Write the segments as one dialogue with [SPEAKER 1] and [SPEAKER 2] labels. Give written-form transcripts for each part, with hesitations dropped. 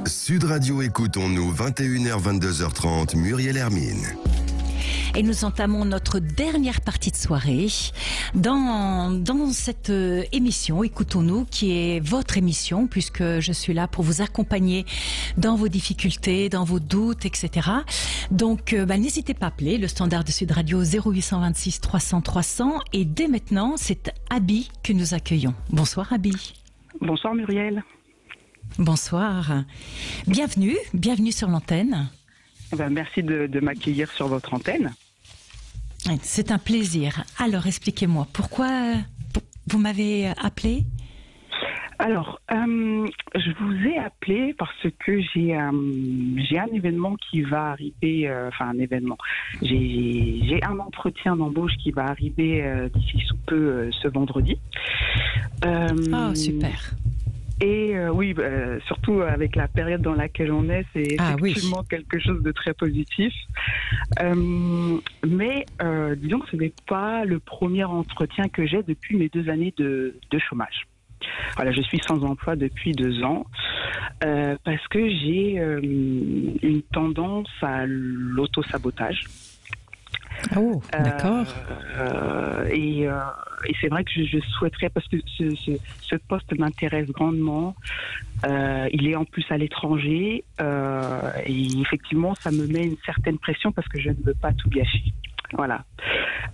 [SPEAKER 1] Sud Radio, écoutons-nous, 21h, 22h30, Muriel Hermine.
[SPEAKER 2] Et nous entamons notre dernière partie de soirée dans cette émission Écoutons-nous, qui est votre émission, puisque je suis là pour vous accompagner dans vos difficultés, dans vos doutes, etc. Donc n'hésitez pas à appeler le standard de Sud Radio 0826 300 300, et dès maintenant c'est Abby que nous accueillons. Bonsoir Abby.
[SPEAKER 3] Bonsoir Muriel.
[SPEAKER 2] Bonsoir. Bienvenue sur l'antenne.
[SPEAKER 3] Merci de m'accueillir sur votre antenne.
[SPEAKER 2] C'est un plaisir. Alors, expliquez-moi, pourquoi vous m'avez appelé ?
[SPEAKER 3] Alors, je vous ai appelé parce que j'ai un événement qui va arriver, J'ai un entretien d'embauche qui va arriver d'ici sous peu, ce vendredi.
[SPEAKER 2] Oh, super.
[SPEAKER 3] Et surtout avec la période dans laquelle on est, c'est effectivement quelque chose de très positif. Mais disons que ce n'est pas le premier entretien que j'ai depuis mes 2 années de chômage. Voilà, je suis sans emploi depuis 2 ans parce que j'ai une tendance à l'auto-sabotage.
[SPEAKER 2] Oh, d'accord.
[SPEAKER 3] Et c'est vrai que je souhaiterais, parce que ce poste m'intéresse grandement. Il est en plus à l'étranger et effectivement, ça me met une certaine pression parce que je ne veux pas tout gâcher. Voilà.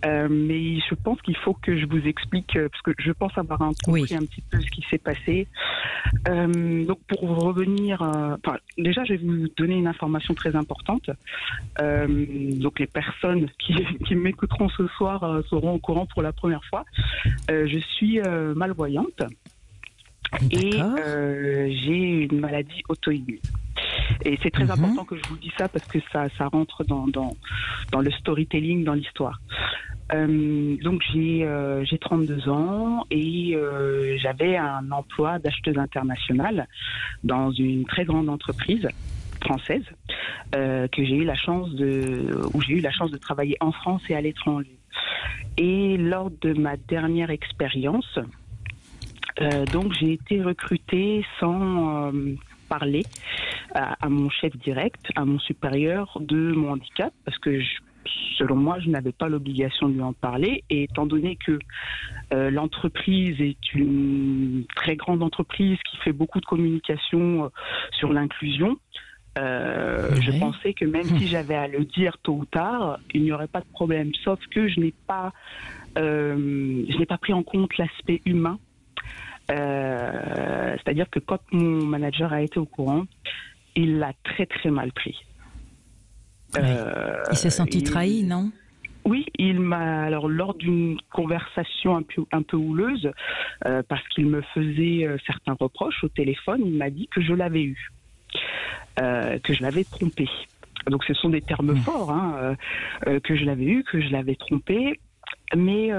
[SPEAKER 3] Mais je pense qu'il faut que je vous explique, parce que je pense avoir compris un petit peu ce qui s'est passé. Donc pour revenir, déjà je vais vous donner une information très importante. Donc les personnes qui m'écouteront ce soir seront au courant pour la première fois. Je suis malvoyante et j'ai une maladie auto-immune. Et c'est très important que je vous dise ça parce que ça rentre dans le storytelling, dans l'histoire. Donc j'ai 32 ans et j'avais un emploi d'acheteuse internationale dans une très grande entreprise française où j'ai eu la chance de travailler en France et à l'étranger. Et lors de ma dernière expérience, donc j'ai été recrutée sans parler à mon chef direct, à mon supérieur, de mon handicap, parce que selon moi, je n'avais pas l'obligation de lui en parler. Et étant donné que l'entreprise est une très grande entreprise qui fait beaucoup de communication sur l'inclusion, je pensais que même si j'avais à le dire tôt ou tard, il n'y aurait pas de problème. Sauf que je n'ai pas pris en compte l'aspect humain. C'est-à-dire que quand mon manager a été au courant, il l'a très très mal pris.
[SPEAKER 2] Il s'est senti trahi, non ?
[SPEAKER 3] Oui, alors lors d'une conversation un peu houleuse, parce qu'il me faisait certains reproches au téléphone, il m'a dit que je l'avais eu, que je l'avais trompé. Donc ce sont des termes forts, que je l'avais eu, que je l'avais trompé, mais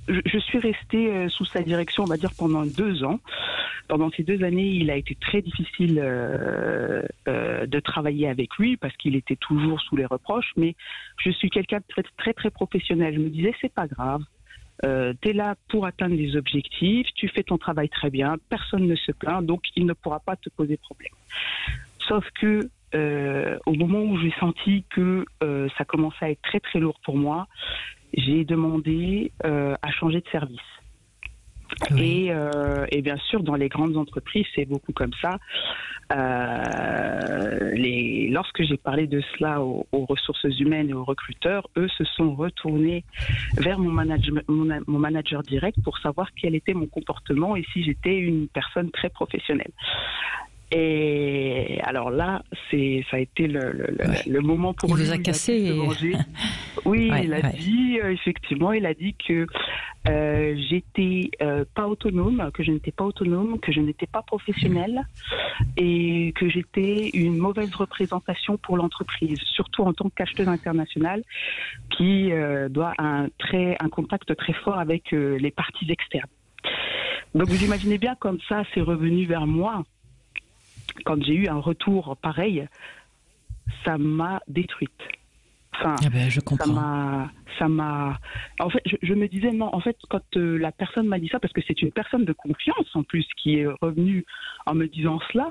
[SPEAKER 3] je suis restée sous sa direction, on va dire, pendant 2 ans. Pendant ces 2 années, il a été très difficile de travailler avec lui parce qu'il était toujours sous les reproches. Mais je suis quelqu'un de très, très, très professionnel. Je me disais, c'est pas grave. T'es là pour atteindre des objectifs. Tu fais ton travail très bien. Personne ne se plaint. Donc, il ne pourra pas te poser problème. Sauf que au moment où j'ai senti que ça commençait à être très, très lourd pour moi, j'ai demandé à changer de service. Oui. Et bien sûr, dans les grandes entreprises, c'est beaucoup comme ça. Lorsque j'ai parlé de cela aux ressources humaines et aux recruteurs, eux se sont retournés vers mon manager direct pour savoir quel était mon comportement et si j'étais une personne très professionnelle. Et alors là, ça a été le moment pour lui.
[SPEAKER 2] Il vous a cassé.
[SPEAKER 3] Oui, il a dit, effectivement, il a dit que j'étais pas autonome, que je n'étais pas autonome, que je n'étais pas professionnelle et que j'étais une mauvaise représentation pour l'entreprise, surtout en tant qu'acheteuse internationale qui doit un contact très fort avec les parties externes. Donc vous imaginez bien comme ça, c'est revenu vers moi. Quand j'ai eu un retour pareil, ça m'a détruite. Enfin,
[SPEAKER 2] je comprends.
[SPEAKER 3] Ça m'a. En fait, je me disais non. En fait, quand la personne m'a dit ça, parce que c'est une personne de confiance en plus qui est revenue en me disant cela,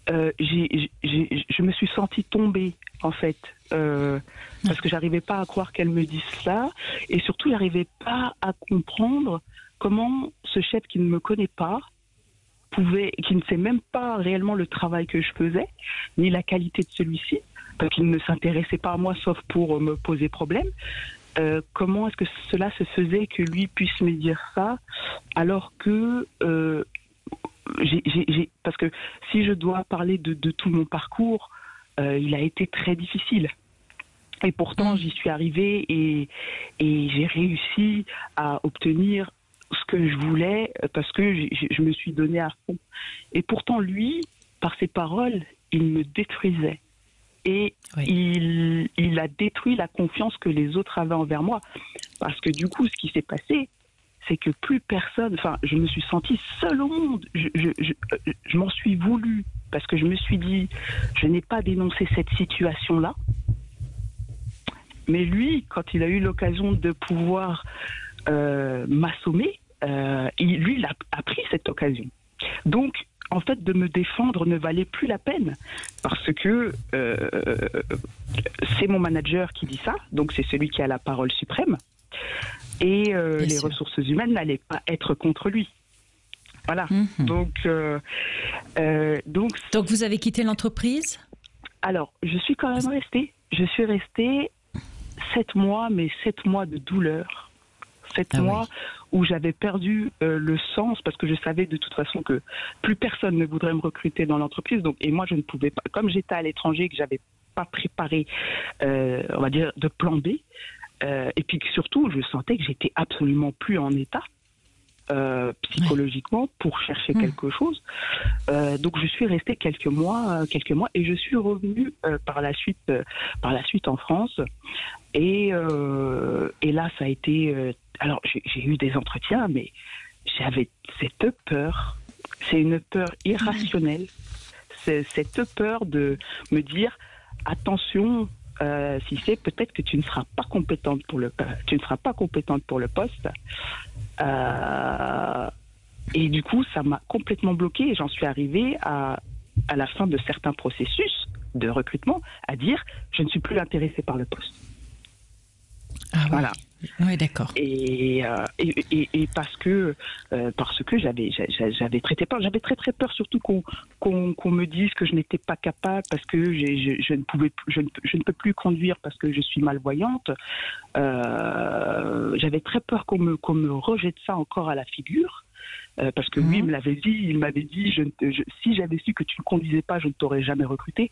[SPEAKER 3] je me suis sentie tomber, en fait, parce que j'arrivais pas à croire qu'elle me dise ça, et surtout, j'arrivais pas à comprendre comment ce chef qui ne me connaît pas qui ne sait même pas réellement le travail que je faisais, ni la qualité de celui-ci, parce qu'il ne s'intéressait pas à moi sauf pour me poser problème. Comment est-ce que cela se faisait que lui puisse me dire ça, alors que parce que si je dois parler de tout mon parcours, il a été très difficile. Et pourtant, j'y suis arrivée et j'ai réussi à obtenir ce que je voulais parce que je me suis donnée à fond. Et pourtant, lui, par ses paroles, il me détruisait. Et il a détruit la confiance que les autres avaient envers moi. Parce que du coup, ce qui s'est passé, c'est que plus personne... Enfin, je me suis sentie seule au monde. Je m'en suis voulu parce que je me suis dit, je n'ai pas dénoncé cette situation-là. Mais lui, quand il a eu l'occasion de pouvoir m'assommer, lui, il a pris cette occasion. Donc, en fait, de me défendre ne valait plus la peine parce que c'est mon manager qui dit ça, donc c'est celui qui a la parole suprême. Et les ressources humaines n'allaient pas être contre lui. Voilà. Donc,
[SPEAKER 2] vous avez quitté l'entreprise ?
[SPEAKER 3] Alors, je suis quand même restée. Je suis restée 7 mois, mais 7 mois de douleur. 7 mois où j'avais perdu le sens parce que je savais de toute façon que plus personne ne voudrait me recruter dans l'entreprise. Donc, et moi, je ne pouvais pas, comme j'étais à l'étranger, que j'avais pas préparé, on va dire, de plan B. Et puis surtout, je sentais que j'étais absolument plus en état psychologiquement pour chercher quelque chose. Donc je suis restée quelques mois et je suis revenue par la suite en France. Et là, ça a été... alors j'ai eu des entretiens, mais j'avais cette peur. C'est une peur irrationnelle. C'est cette peur de me dire attention. Si c'est peut-être que tu ne seras pas compétente pour le poste. Et du coup, ça m'a complètement bloquée et j'en suis arrivée à la fin de certains processus de recrutement à dire je ne suis plus intéressée par le poste.
[SPEAKER 2] Ah oui.
[SPEAKER 3] Voilà.
[SPEAKER 2] Oui, d'accord.
[SPEAKER 3] Et parce que j'avais très peur, surtout qu'on me dise que je n'étais pas capable parce que je ne peux plus conduire parce que je suis malvoyante. J'avais très peur qu'on me rejette ça encore à la figure. Parce que lui, il m'avait dit, si j'avais su que tu ne conduisais pas, je ne t'aurais jamais recruté.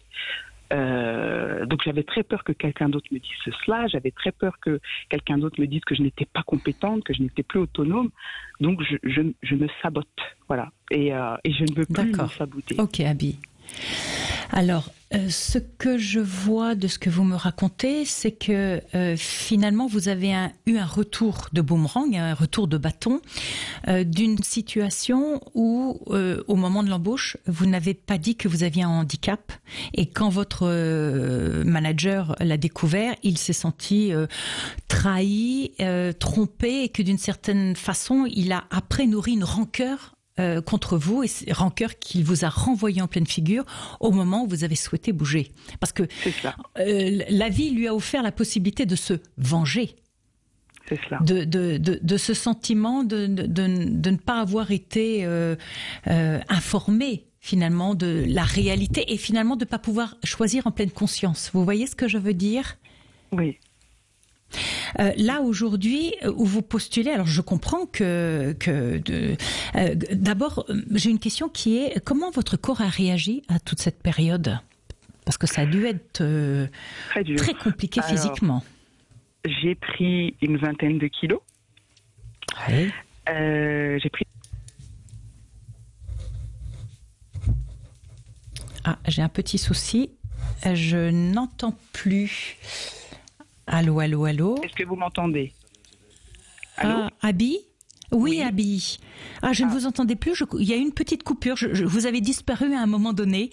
[SPEAKER 3] Donc j'avais très peur que quelqu'un d'autre me dise cela, j'avais très peur que quelqu'un d'autre me dise que je n'étais pas compétente, que je n'étais plus autonome. Donc je me sabote, voilà. Et je ne veux plus me saboter.
[SPEAKER 2] Ok, Abby. Alors, ce que je vois de ce que vous me racontez, c'est que finalement, vous avez eu un retour de boomerang, un retour de bâton, d'une situation où, au moment de l'embauche, vous n'avez pas dit que vous aviez un handicap. Et quand votre manager l'a découvert, il s'est senti trahi, trompé, et que d'une certaine façon, il a après nourri une rancœur contre vous, et rancœur qu'il vous a renvoyé en pleine figure au moment où vous avez souhaité bouger. Parce que la vie lui a offert la possibilité de se venger.
[SPEAKER 3] C'est cela.
[SPEAKER 2] De ce sentiment de ne pas avoir été informé finalement de la réalité et finalement de ne pas pouvoir choisir en pleine conscience. Vous voyez ce que je veux dire ?
[SPEAKER 3] Oui.
[SPEAKER 2] Là aujourd'hui où vous postulez, alors je comprends d'abord j'ai une question qui est comment votre corps a réagi à toute cette période, parce que ça a dû être très compliqué physiquement.
[SPEAKER 3] J'ai pris une 20aine de kilos.
[SPEAKER 2] Oui.
[SPEAKER 3] J'ai pris...
[SPEAKER 2] Ah, j'ai un petit souci, je n'entends plus. Allô, allô, allô.
[SPEAKER 3] Est-ce que vous m'entendez ? Allô ?
[SPEAKER 2] Abby ? Oui, Abby. Ah, je ne vous entendais plus. Il y a eu une petite coupure. Vous avez disparu à un moment donné.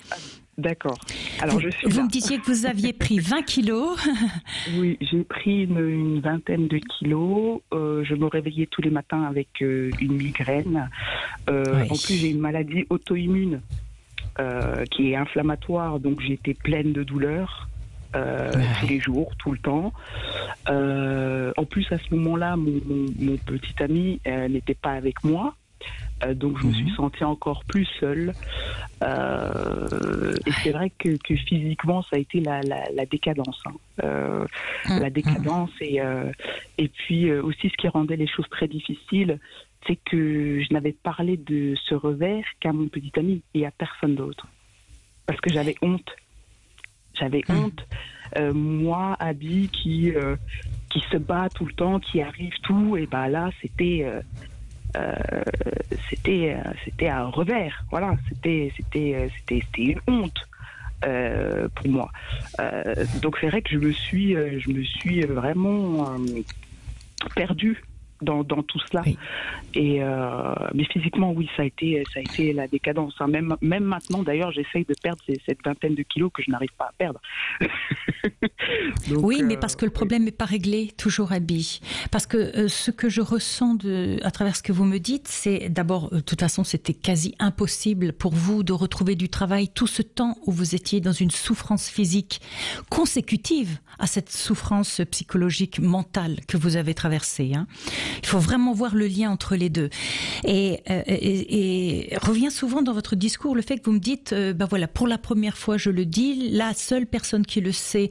[SPEAKER 3] D'accord. Alors,
[SPEAKER 2] vous me disiez que vous aviez pris 20 kilos.
[SPEAKER 3] Oui, j'ai pris une 20aine de kilos. Je me réveillais tous les matins avec une migraine. En plus, j'ai une maladie auto-immune. qui est inflammatoire, donc j'étais pleine de douleurs. Tous les jours, tout le temps. En plus, à ce moment-là, mon petit ami n'était pas avec moi. Donc je me suis sentie encore plus seule. Et c'est vrai que physiquement, ça a été la décadence. La décadence. Et puis aussi, ce qui rendait les choses très difficiles, c'est que je n'avais parlé de ce revers qu'à mon petit ami et à personne d'autre. Parce que j'avais honte. J'avais honte. Moi, Abby, qui se bat tout le temps, qui arrive tout, et ben là, c'était un revers. Voilà, c'était une honte pour moi. Donc c'est vrai que je me suis vraiment perdue dans tout cela. Oui. Mais physiquement, oui, ça a été la décadence. Hein. Même maintenant, d'ailleurs, j'essaye de perdre cette vingtaine de kilos que je n'arrive pas à perdre. Donc,
[SPEAKER 2] oui, mais parce que le problème n'est pas réglé, toujours, Abby. Parce que ce que je ressens à travers ce que vous me dites, c'est d'abord, de toute façon, c'était quasi impossible pour vous de retrouver du travail tout ce temps où vous étiez dans une souffrance physique consécutive à cette souffrance psychologique, mentale que vous avez traversée. Hein. Il faut vraiment voir le lien entre les deux. Et revient souvent dans votre discours le fait que vous me dites, ben voilà, pour la première fois, je le dis, la seule personne qui le sait,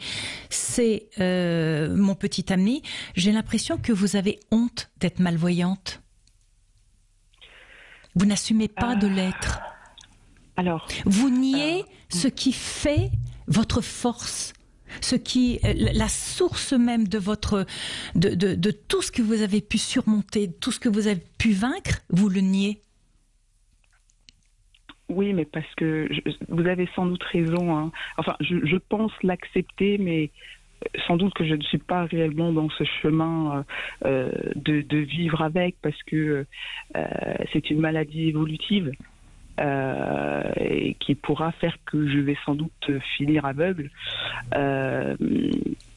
[SPEAKER 2] c'est mon petit ami. J'ai l'impression que vous avez honte d'être malvoyante. Vous n'assumez pas de l'être.
[SPEAKER 3] Alors,
[SPEAKER 2] vous niez ce qui fait votre force. La source même de tout ce que vous avez pu surmonter, tout ce que vous avez pu vaincre, vous le niez.
[SPEAKER 3] Oui, mais parce que vous avez sans doute raison. Hein. Enfin, je pense l'accepter, mais sans doute que je ne suis pas réellement dans ce chemin de vivre avec, parce que c'est une maladie évolutive. Et qui pourra faire que je vais sans doute finir aveugle.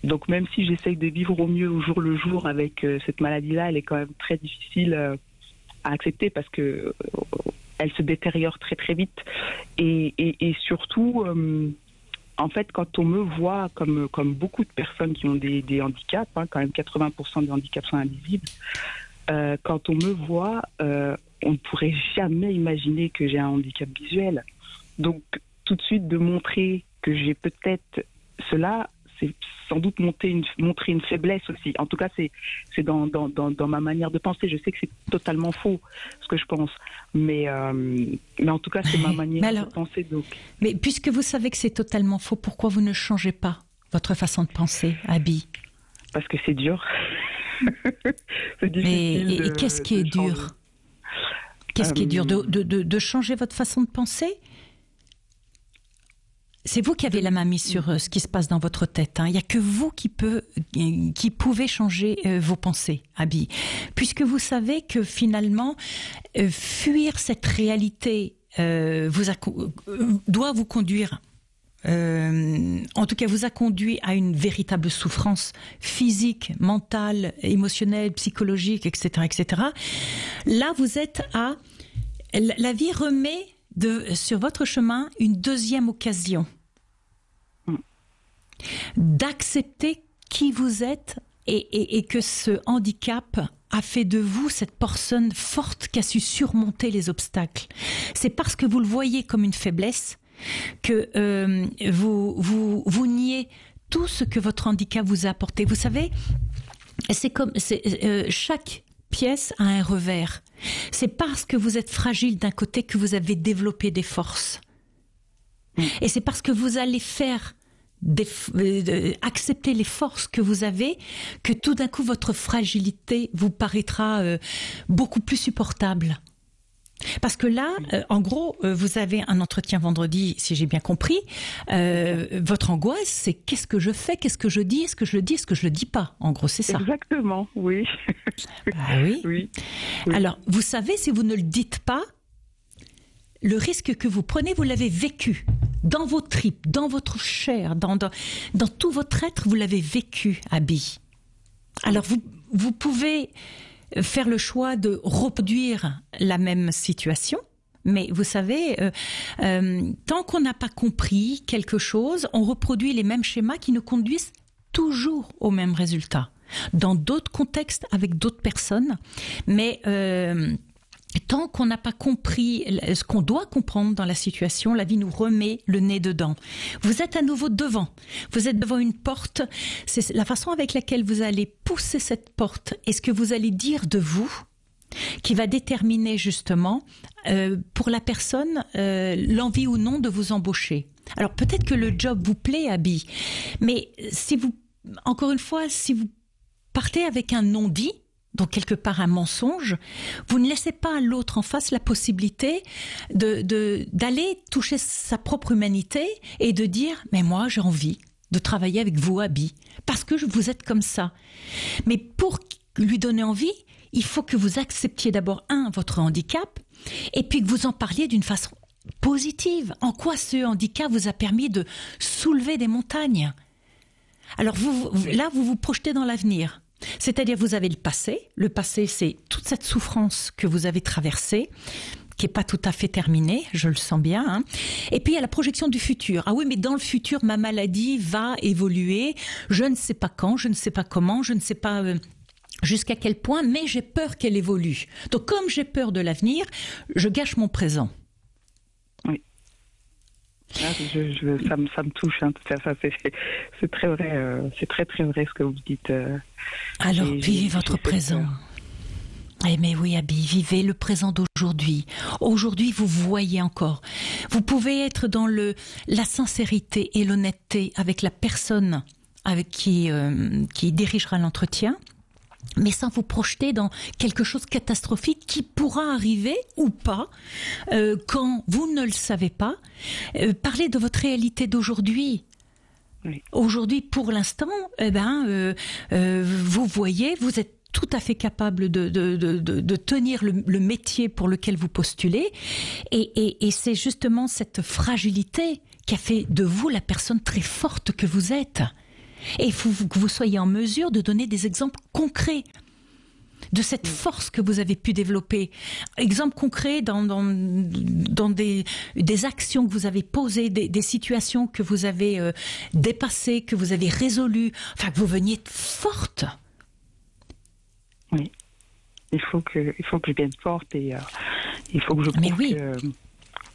[SPEAKER 3] Donc même si j'essaye de vivre au mieux au jour le jour avec cette maladie-là, elle est quand même très difficile à accepter parce que elle se détériore très très vite. Et surtout, en fait, quand on me voit comme beaucoup de personnes qui ont des handicaps, hein, quand même 80% des handicaps sont invisibles, quand on me voit, on ne pourrait jamais imaginer que j'ai un handicap visuel. Donc, tout de suite, de montrer que j'ai peut-être cela, c'est sans doute montrer une faiblesse aussi. En tout cas, c'est dans ma manière de penser. Je sais que c'est totalement faux, ce que je pense. Mais en tout cas, c'est ma manière de penser. Donc.
[SPEAKER 2] Mais puisque vous savez que c'est totalement faux, pourquoi vous ne changez pas votre façon de penser, Abby?
[SPEAKER 3] Parce que c'est dur. C'est difficile.
[SPEAKER 2] Et qu'est-ce qui est dur? Qu'est-ce qui est dur de changer votre façon de penser? C'est vous qui avez la main mise sur ce qui se passe dans votre tête. Hein. Il n'y a que vous qui pouvez changer vos pensées, Abby. Puisque vous savez que finalement, fuir cette réalité doit vous conduire, en tout cas vous a conduit à une véritable souffrance physique, mentale, émotionnelle, psychologique, etc., etc. Là, vous êtes la vie remet sur votre chemin une deuxième occasion d'accepter qui vous êtes et que ce handicap a fait de vous cette personne forte qui a su surmonter les obstacles. C'est parce que vous le voyez comme une faiblesse que vous niez tout ce que votre handicap vous a apporté. Vous savez, chaque pièce a un revers. C'est parce que vous êtes fragile d'un côté que vous avez développé des forces. Et c'est parce que vous allez faire accepter les forces que vous avez que tout d'un coup votre fragilité vous paraîtra beaucoup plus supportable. Parce que là, en gros, vous avez un entretien vendredi, si j'ai bien compris. Votre angoisse, c'est qu'est-ce que je fais, qu'est-ce que je dis, est-ce que je le dis, est-ce que je le dis pas. En gros, c'est ça.
[SPEAKER 3] Exactement, oui.
[SPEAKER 2] Oui. Alors, vous savez, si vous ne le dites pas, le risque que vous prenez, vous l'avez vécu. Dans vos tripes, dans votre chair, dans tout votre être, vous l'avez vécu, Abby. Alors, vous pouvez faire le choix de reproduire la même situation Mais vous savez, tant qu'on n'a pas compris quelque chose, on reproduit les mêmes schémas qui nous conduisent toujours au même résultat. Dans d'autres contextes, avec d'autres personnes, mais tant qu'on n'a pas compris ce qu'on doit comprendre dans la situation, la vie nous remet le nez dedans. Vous êtes à nouveau devant. Vous êtes devant une porte. C'est la façon avec laquelle vous allez pousser cette porte et ce que vous allez dire de vous qui va déterminer justement pour la personne l'envie ou non de vous embaucher. Alors peut-être que le job vous plaît, Abby, mais si vous, encore une fois, si vous partez avec un non-dit, donc quelque part un mensonge, vous ne laissez pas à l'autre en face la possibilité d'aller toucher sa propre humanité et de dire « mais moi j'ai envie de travailler avec vous, Abby, parce que vous êtes comme ça ». Mais pour lui donner envie, il faut que vous acceptiez d'abord, votre handicap, et puis que vous en parliez d'une façon positive. En quoi ce handicap vous a permis de soulever des montagnes ? Alors là, vous vous projetez dans l'avenir. C'est-à-dire, vous avez le passé. Le passé, c'est toute cette souffrance que vous avez traversée, qui n'est pas tout à fait terminée, je le sens bien. Hein. Et puis, il y a la projection du futur. Ah oui, mais dans le futur, ma maladie va évoluer. Je ne sais pas quand, je ne sais pas comment, je ne sais pas jusqu'à quel point, mais j'ai peur qu'elle évolue. Donc, comme j'ai peur de l'avenir, je gâche mon présent.
[SPEAKER 3] Oui. Ah, ça me touche, hein, tout ça, c'est très vrai, c'est très très vrai ce que vous dites.
[SPEAKER 2] Alors, vivez votre présent. Eh mais oui, Abby, vivez le présent d'aujourd'hui. Aujourd'hui, vous voyez encore. Vous pouvez être dans la sincérité et l'honnêteté avec la personne avec qui dirigera l'entretien, mais sans vous projeter dans quelque chose de catastrophique qui pourra arriver ou pas quand vous ne le savez pas. Parlez de votre réalité d'aujourd'hui. Oui. Aujourd'hui, pour l'instant, vous voyez, vous êtes tout à fait capable de tenir le métier pour lequel vous postulez, et c'est justement cette fragilité qui a fait de vous la personne très forte que vous êtes. Et il faut que vous soyez en mesure de donner des exemples concrets de cette force que vous avez pu développer. Exemples concrets dans des actions que vous avez posées, des situations que vous avez dépassées, que vous avez résolues, enfin que vous veniez forte.
[SPEAKER 3] Oui, il faut que je vienne forte et il faut que je prouve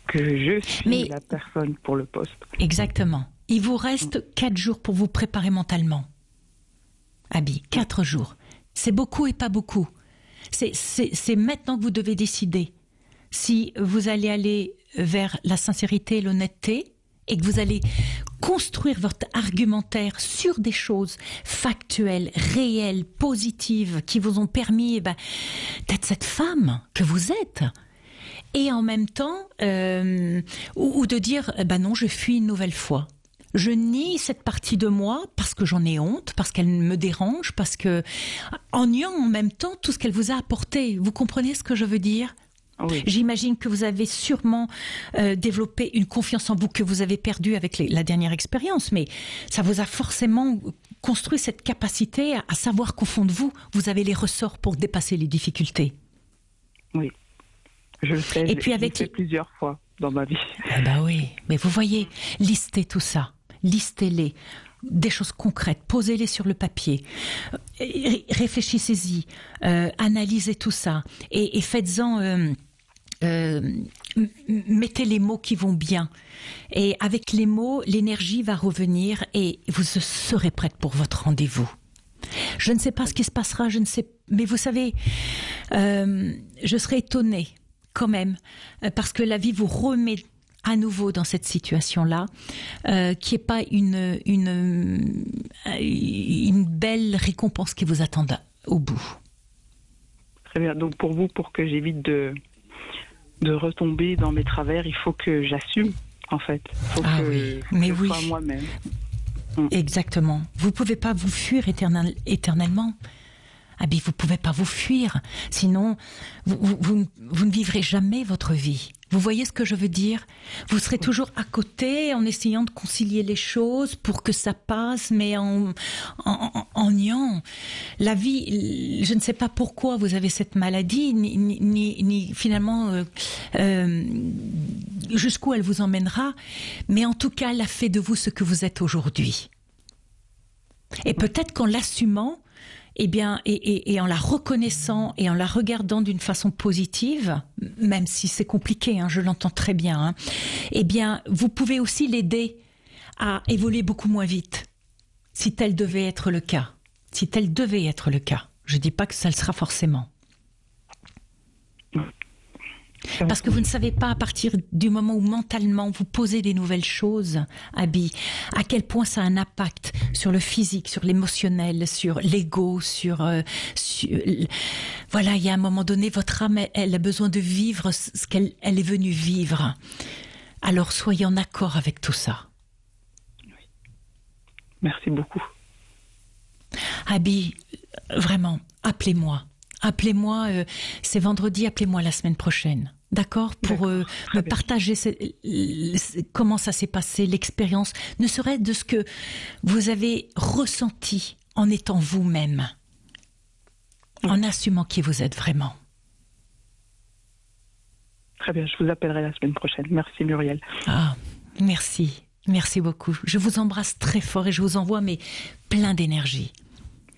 [SPEAKER 3] que je suis la personne pour le poste.
[SPEAKER 2] Exactement. Il vous reste 4 jours pour vous préparer mentalement. Abby, 4 jours. C'est beaucoup et pas beaucoup. C'est maintenant que vous devez décider si vous allez aller vers la sincérité et l'honnêteté et que vous allez construire votre argumentaire sur des choses factuelles, réelles, positives, qui vous ont permis d'être cette femme que vous êtes. Et en même temps, ou de dire, non, je fuis une nouvelle fois. Je nie cette partie de moi parce que j'en ai honte, parce qu'elle me dérange, parce que en niant en même temps tout ce qu'elle vous a apporté. Vous comprenez ce que je veux dire ? Oui. J'imagine que vous avez sûrement développé une confiance en vous que vous avez perdue avec la dernière expérience, mais ça vous a forcément construit cette capacité à savoir qu'au fond de vous, vous avez les ressorts pour dépasser les difficultés.
[SPEAKER 3] Oui, je le sais, je l'ai fait plusieurs fois dans ma vie.
[SPEAKER 2] Ah oui, mais vous voyez, listez tout ça. Listez-les, des choses concrètes, posez-les sur le papier, réfléchissez-y, analysez tout ça et faites-en, mettez les mots qui vont bien. Et avec les mots, l'énergie va revenir et vous serez prête pour votre rendez-vous. Je ne sais pas ce qui se passera, mais vous savez, je serais étonnée quand même, parce que la vie vous remet à nouveau dans cette situation-là, qui n'est pas une belle récompense qui vous attend au bout.
[SPEAKER 3] Très bien. Donc pour que j'évite de retomber dans mes travers, il faut que j'assume, en fait. Faut que je sois moi-même.
[SPEAKER 2] Exactement. Vous ne pouvez pas vous fuir éternellement. Abby, vous pouvez pas vous fuir. Sinon, vous ne vivrez jamais votre vie. Vous voyez ce que je veux dire? Vous serez toujours à côté en essayant de concilier les choses pour que ça passe, mais en niant. La vie, je ne sais pas pourquoi vous avez cette maladie, ni finalement jusqu'où elle vous emmènera, mais en tout cas, elle a fait de vous ce que vous êtes aujourd'hui. Et peut-être qu'en l'assumant, eh bien, et en la reconnaissant et en la regardant d'une façon positive, même si c'est compliqué, je l'entends très bien, eh bien, vous pouvez aussi l'aider à évoluer beaucoup moins vite, si tel devait être le cas. Si tel devait être le cas. Je ne dis pas que ça le sera forcément. Parce que vous ne savez pas, à partir du moment où mentalement vous posez des nouvelles choses, Abby, à quel point ça a un impact sur le physique, sur l'émotionnel, sur l'ego, voilà, il y a un moment donné, votre âme, elle a besoin de vivre ce qu'elle est venue vivre. Alors soyez en accord avec tout ça.
[SPEAKER 3] Oui. Merci beaucoup.
[SPEAKER 2] Abby, vraiment, appelez-moi. Appelez-moi, c'est vendredi, appelez-moi la semaine prochaine. D'accord? Pour me partager comment ça s'est passé, l'expérience, ne serait de ce que vous avez ressenti en étant vous-même, en assumant qui vous êtes vraiment.
[SPEAKER 3] Très bien, je vous appellerai la semaine prochaine. Merci Muriel.
[SPEAKER 2] Ah, merci. Merci beaucoup. Je vous embrasse très fort et je vous envoie plein d'énergie.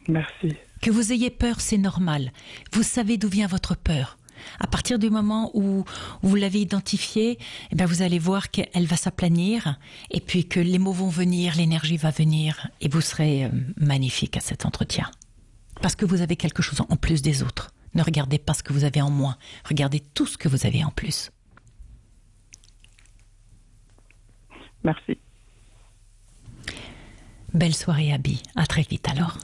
[SPEAKER 3] Merci.
[SPEAKER 2] Que vous ayez peur, c'est normal. Vous savez d'où vient votre peur. À partir du moment où vous l'avez identifiée, eh bien vous allez voir qu'elle va s'aplanir et puis que les mots vont venir, l'énergie va venir et vous serez magnifique à cet entretien. Parce que vous avez quelque chose en plus des autres. Ne regardez pas ce que vous avez en moins. Regardez tout ce que vous avez en plus.
[SPEAKER 3] Merci.
[SPEAKER 2] Belle soirée, Abby. À très vite alors.